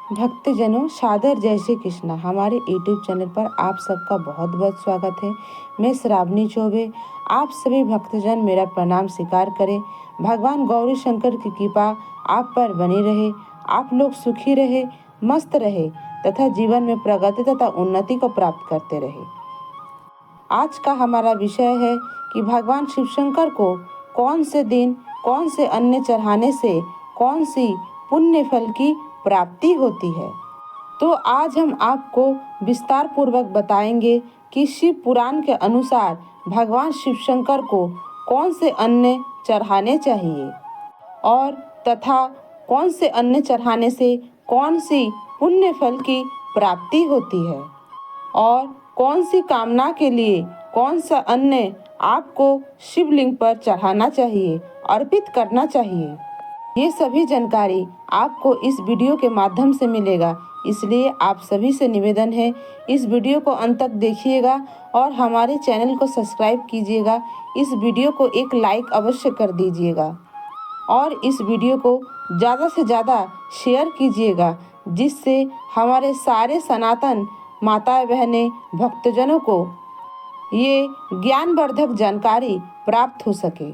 भक्तजनों, सादर जय श्री कृष्णा। हमारे यूट्यूब चैनल पर आप सबका बहुत बहुत स्वागत है। मैं श्रावणी चौबे। आप सभी भक्तजन मेरा प्रणाम स्वीकार करें। भगवान गौरी शंकर की कृपा आप पर बनी रहे। आप लोग सुखी रहे, मस्त रहे तथा जीवन में प्रगति तथा उन्नति को प्राप्त करते रहे। आज का हमारा विषय है कि भगवान शिव शंकर को कौन से दिन, कौन से अन्न चढ़ाने से कौन सी पुण्य फल की प्राप्ति होती है। तो आज हम आपको विस्तार पूर्वक बताएंगे कि शिव पुराण के अनुसार भगवान शिव शंकर को कौन से अन्न चढ़ाने चाहिए और तथा कौन से अन्न चढ़ाने से कौन सी पुण्य फल की प्राप्ति होती है और कौन सी कामना के लिए कौन सा अन्न आपको शिवलिंग पर चढ़ाना चाहिए, अर्पित करना चाहिए। ये सभी जानकारी आपको इस वीडियो के माध्यम से मिलेगा, इसलिए आप सभी से निवेदन है इस वीडियो को अंत तक देखिएगा और हमारे चैनल को सब्सक्राइब कीजिएगा। इस वीडियो को एक लाइक अवश्य कर दीजिएगा और इस वीडियो को ज़्यादा से ज़्यादा शेयर कीजिएगा, जिससे हमारे सारे सनातन माताएं बहनें भक्तजनों को ये ज्ञानवर्धक जानकारी प्राप्त हो सके।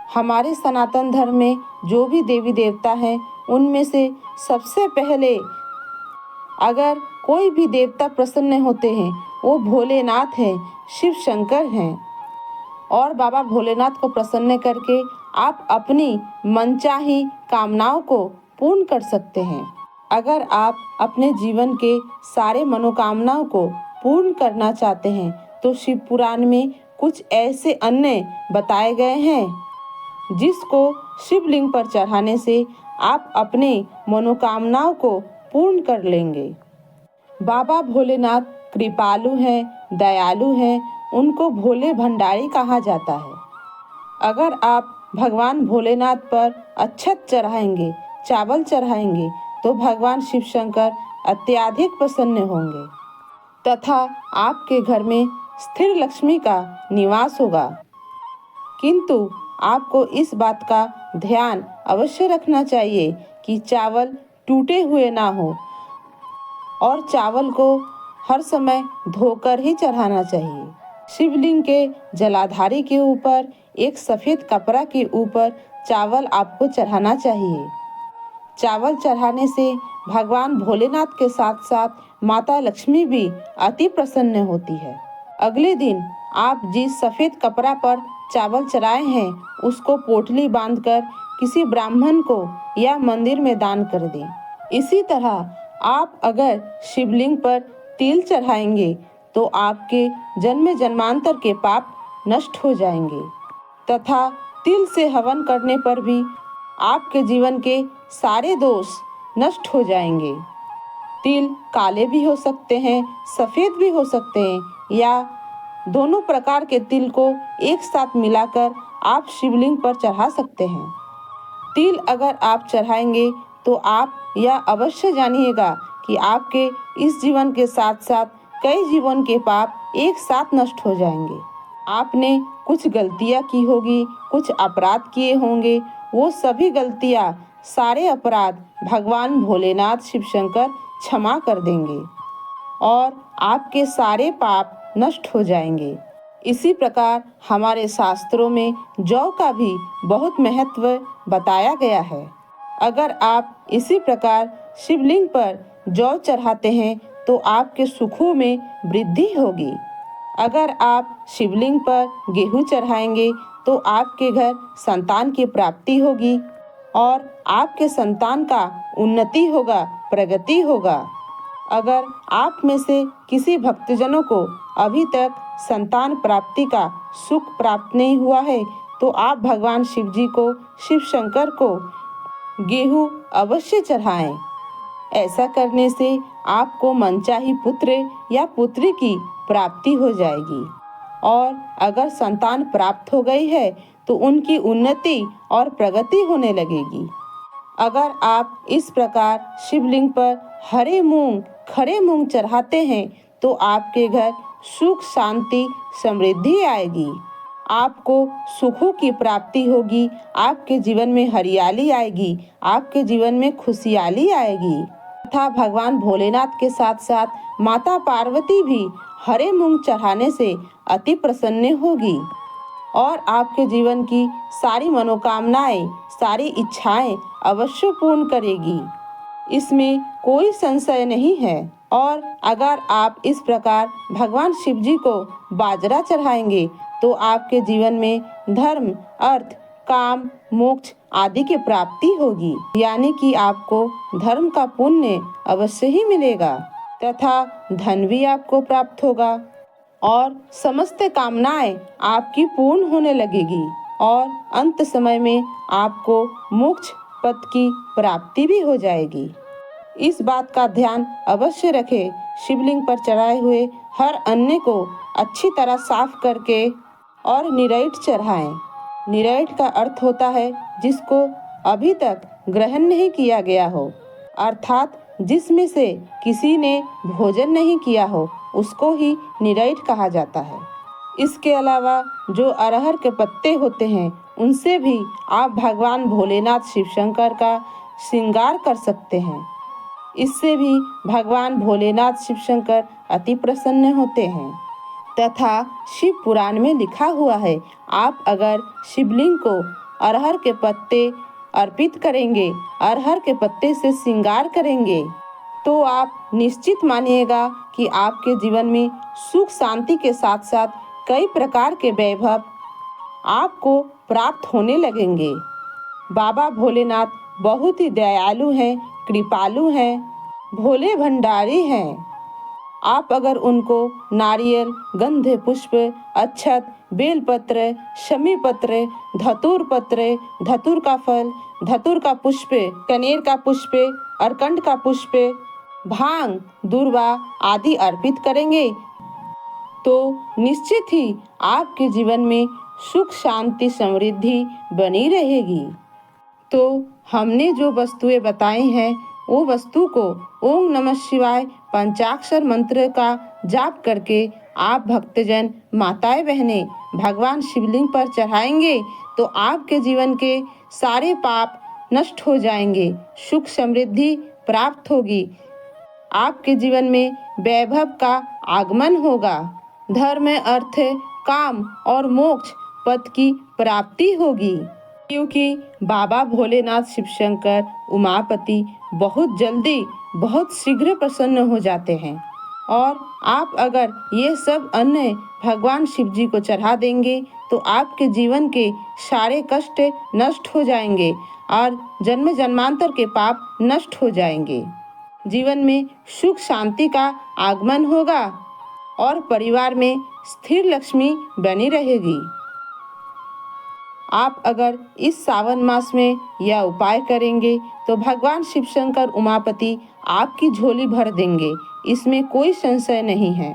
हमारे सनातन धर्म में जो भी देवी देवता हैं, उनमें से सबसे पहले अगर कोई भी देवता प्रसन्न होते हैं वो भोलेनाथ हैं, शिव शंकर हैं। और बाबा भोलेनाथ को प्रसन्न करके आप अपनी मनचाही कामनाओं को पूर्ण कर सकते हैं। अगर आप अपने जीवन के सारे मनोकामनाओं को पूर्ण करना चाहते हैं तो शिव पुराण में कुछ ऐसे अन्न बताए गए हैं जिसको शिवलिंग पर चढ़ाने से आप अपने मनोकामनाओं को पूर्ण कर लेंगे। बाबा भोलेनाथ कृपालु हैं, दयालु हैं, उनको भोले भंडारी कहा जाता है। अगर आप भगवान भोलेनाथ पर अक्षत चढ़ाएंगे, चावल चढ़ाएंगे तो भगवान शिव शंकर अत्यधिक प्रसन्न होंगे तथा आपके घर में स्थिर लक्ष्मी का निवास होगा। किंतु आपको इस बात का ध्यान अवश्य रखना चाहिए कि चावल टूटे हुए ना हो और चावल को हर समय धोकर ही चढ़ाना चाहिए। शिवलिंग के जलाधारी के ऊपर एक सफ़ेद कपड़ा के ऊपर चावल आपको चढ़ाना चाहिए। चावल चढ़ाने से भगवान भोलेनाथ के साथ साथ माता लक्ष्मी भी अति प्रसन्न होती है। अगले दिन आप जिस सफ़ेद कपड़ा पर चावल चढ़ाए हैं उसको पोटली बांधकर किसी ब्राह्मण को या मंदिर में दान कर दें। इसी तरह आप अगर शिवलिंग पर तिल चढ़ाएंगे तो आपके जन्म जन्मांतर के पाप नष्ट हो जाएंगे तथा तिल से हवन करने पर भी आपके जीवन के सारे दोष नष्ट हो जाएंगे। तिल काले भी हो सकते हैं, सफ़ेद भी हो सकते हैं या दोनों प्रकार के तिल को एक साथ मिलाकर आप शिवलिंग पर चढ़ा सकते हैं। तिल अगर आप चढ़ाएंगे तो आप यह अवश्य जानिएगा कि आपके इस जीवन के साथ साथ कई जीवन के पाप एक साथ नष्ट हो जाएंगे। आपने कुछ गलतियां की होगी, कुछ अपराध किए होंगे, वो सभी गलतियां, सारे अपराध भगवान भोलेनाथ शिव शंकर क्षमा कर देंगे और आपके सारे पाप नष्ट हो जाएंगे। इसी प्रकार हमारे शास्त्रों में जौ का भी बहुत महत्व बताया गया है। अगर आप इसी प्रकार शिवलिंग पर जौ चढ़ाते हैं तो आपके सुखों में वृद्धि होगी। अगर आप शिवलिंग पर गेहूं चढ़ाएंगे तो आपके घर संतान की प्राप्ति होगी और आपके संतान का उन्नति होगा, प्रगति होगा। अगर आप में से किसी भक्तजनों को अभी तक संतान प्राप्ति का सुख प्राप्त नहीं हुआ है तो आप भगवान शिव जी को, शिव शंकर को गेहूं अवश्य चढ़ाएं। ऐसा करने से आपको मनचाही पुत्र या पुत्री की प्राप्ति हो जाएगी और अगर संतान प्राप्त हो गई है तो उनकी उन्नति और प्रगति होने लगेगी। अगर आप इस प्रकार शिवलिंग पर हरे मूंग, खड़े मूंग चढ़ाते हैं तो आपके घर सुख, शांति, समृद्धि आएगी। आपको सुखों की प्राप्ति होगी, आपके जीवन में हरियाली आएगी, आपके जीवन में खुशहाली आएगी। तथा भगवान भोलेनाथ के साथ साथ माता पार्वती भी हरे मूंग चढ़ाने से अति प्रसन्न होगी और आपके जीवन की सारी मनोकामनाएं, सारी इच्छाएं अवश्य पूर्ण करेगी। इसमें कोई संशय नहीं है। और अगर आप इस प्रकार भगवान शिव जी को बाजरा चढ़ाएंगे तो आपके जीवन में धर्म, अर्थ, काम, मोक्ष आदि की प्राप्ति होगी। यानी कि आपको धर्म का पुण्य अवश्य ही मिलेगा तथा धन भी आपको प्राप्त होगा और समस्त कामनाएं आपकी पूर्ण होने लगेगी और अंत समय में आपको मोक्ष पद की प्राप्ति भी हो जाएगी। इस बात का ध्यान अवश्य रखें। शिवलिंग पर चढ़ाए हुए हर अन्न को अच्छी तरह साफ करके और निरैठ चढ़ाएं। निरैठ का अर्थ होता है जिसको अभी तक ग्रहण नहीं किया गया हो, अर्थात जिसमें से किसी ने भोजन नहीं किया हो, उसको ही निरैठ कहा जाता है। इसके अलावा जो अरहर के पत्ते होते हैं उनसे भी आप भगवान भोलेनाथ शिव शंकर का श्रृंगार कर सकते हैं। इससे भी भगवान भोलेनाथ शिव शंकर अति प्रसन्न होते हैं तथा शिव पुराण में लिखा हुआ है, आप अगर शिवलिंग को अरहर के पत्ते अर्पित करेंगे, अरहर के पत्ते से श्रृंगार करेंगे तो आप निश्चित मानिएगा कि आपके जीवन में सुख शांति के साथ साथ कई प्रकार के वैभव आपको प्राप्त होने लगेंगे। बाबा भोलेनाथ बहुत ही दयालु हैं, कृपालु हैं, भोले भंडारी हैं। आप अगर उनको नारियल, गंधे पुष्प, अक्षत, बेलपत्र, शमी पत्र, धतूर पत्र, धतूर का फल, धतूर का पुष्प, कनेर का पुष्प, अरकंड का पुष्प, भांग, दूर्वा आदि अर्पित करेंगे तो निश्चित ही आपके जीवन में सुख शांति समृद्धि बनी रहेगी। तो हमने जो वस्तुएं बताई हैं वो वस्तु को ओम नमः शिवाय पंचाक्षर मंत्र का जाप करके आप भक्तजन, माताएं, बहनें भगवान शिवलिंग पर चढ़ाएंगे तो आपके जीवन के सारे पाप नष्ट हो जाएंगे, सुख समृद्धि प्राप्त होगी, आपके जीवन में वैभव का आगमन होगा, धर्म, अर्थ, काम और मोक्ष पद की प्राप्ति होगी। क्योंकि बाबा भोलेनाथ शिव शंकर उमापति बहुत जल्दी, बहुत शीघ्र प्रसन्न हो जाते हैं और आप अगर ये सब अन्न भगवान शिव जी को चढ़ा देंगे तो आपके जीवन के सारे कष्ट नष्ट हो जाएंगे और जन्म जन्मांतर के पाप नष्ट हो जाएंगे। जीवन में सुख शांति का आगमन होगा और परिवार में स्थिर लक्ष्मी बनी रहेगी। आप अगर इस सावन मास में यह उपाय करेंगे तो भगवान शिव शंकर उमापति आपकी झोली भर देंगे, इसमें कोई संशय नहीं है।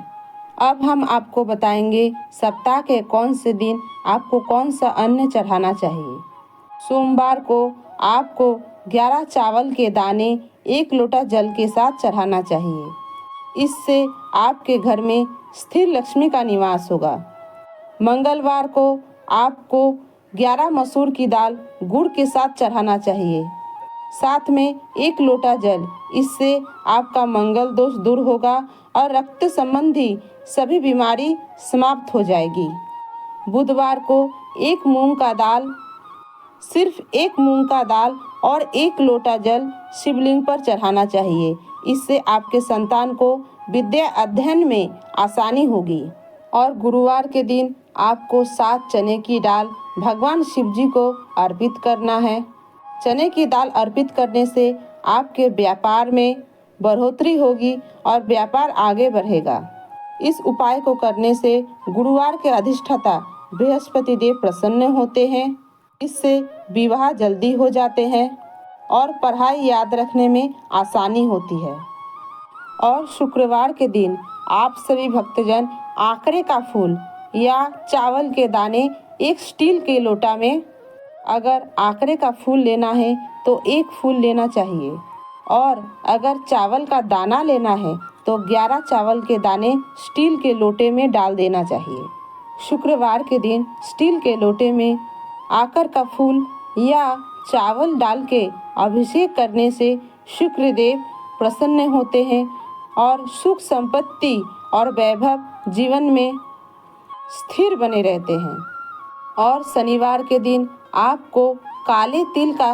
अब हम आपको बताएंगे सप्ताह के कौन से दिन आपको कौन सा अन्न चढ़ाना चाहिए। सोमवार को आपको 11 चावल के दाने 1 लोटा जल के साथ चढ़ाना चाहिए। इससे आपके घर में स्थिर लक्ष्मी का निवास होगा। मंगलवार को आपको 11 मसूर की दाल गुड़ के साथ चढ़ाना चाहिए, साथ में 1 लोटा जल। इससे आपका मंगल दोष दूर होगा और रक्त संबंधी सभी बीमारी समाप्त हो जाएगी। बुधवार को 1 मूंग का दाल, सिर्फ 1 मूंग का दाल और 1 लोटा जल शिवलिंग पर चढ़ाना चाहिए। इससे आपके संतान को विद्या अध्ययन में आसानी होगी। और गुरुवार के दिन आपको 7 चने की दाल भगवान शिव जी को अर्पित करना है। चने की दाल अर्पित करने से आपके व्यापार में बढ़ोतरी होगी और व्यापार आगे बढ़ेगा। इस उपाय को करने से गुरुवार के अधिष्ठाता बृहस्पति देव प्रसन्न होते हैं। इससे विवाह जल्दी हो जाते हैं और पढ़ाई याद रखने में आसानी होती है। और शुक्रवार के दिन आप सभी भक्तजन आकरे का फूल या चावल के दाने 1 स्टील के लोटा में, अगर आकरे का फूल लेना है तो 1 फूल लेना चाहिए और अगर चावल का दाना लेना है तो 11 चावल के दाने स्टील के लोटे में डाल देना चाहिए। शुक्रवार के दिन स्टील के लोटे में आकर का फूल या चावल डाल के अभिषेक करने से शुक्रदेव प्रसन्न होते हैं और सुख संपत्ति और वैभव जीवन में स्थिर बने रहते हैं। और शनिवार के दिन आपको काले तिल का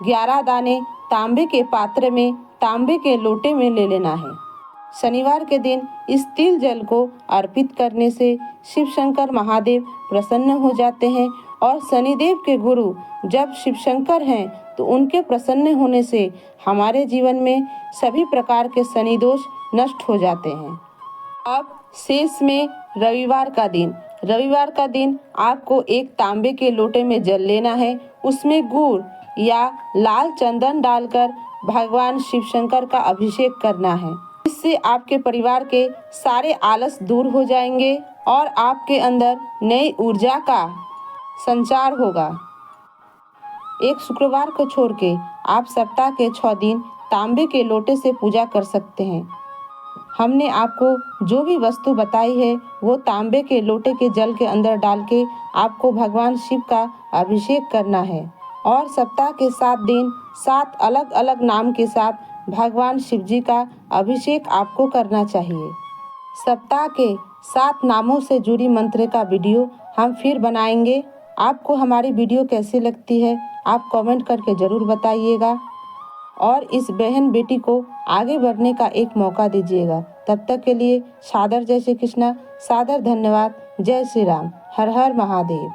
11 दाने तांबे के पात्र में, तांबे के लोटे में ले लेना है। शनिवार के दिन इस तिल जल को अर्पित करने से शिव शंकर महादेव प्रसन्न हो जाते हैं और शनिदेव के गुरु जब शिव शंकर हैं तो उनके प्रसन्न होने से हमारे जीवन में सभी प्रकार के शनि दोष नष्ट हो जाते हैं। अब शेष में रविवार का दिन आपको एक तांबे के लोटे में जल लेना है। उसमें गुड़ या लाल चंदन डालकर भगवान शिव शंकर का अभिषेक करना है। इससे आपके परिवार के सारे आलस दूर हो जाएंगे और आपके अंदर नई ऊर्जा का संचार होगा। एक शुक्रवार को छोड़ के आप सप्ताह के 6 दिन तांबे के लोटे से पूजा कर सकते हैं। हमने आपको जो भी वस्तु बताई है वो तांबे के लोटे के जल के अंदर डाल के आपको भगवान शिव का अभिषेक करना है और सप्ताह के 7 दिन 7 अलग अलग नाम के साथ भगवान शिव जी का अभिषेक आपको करना चाहिए। सप्ताह के 7 नामों से जुड़ी मंत्र का वीडियो हम फिर बनाएंगे। आपको हमारी वीडियो कैसी लगती है आप कमेंट करके ज़रूर बताइएगा और इस बहन बेटी को आगे बढ़ने का एक मौका दीजिएगा। तब तक के लिए सादर जय श्री कृष्णा, सादर धन्यवाद। जय श्री राम। हर हर महादेव।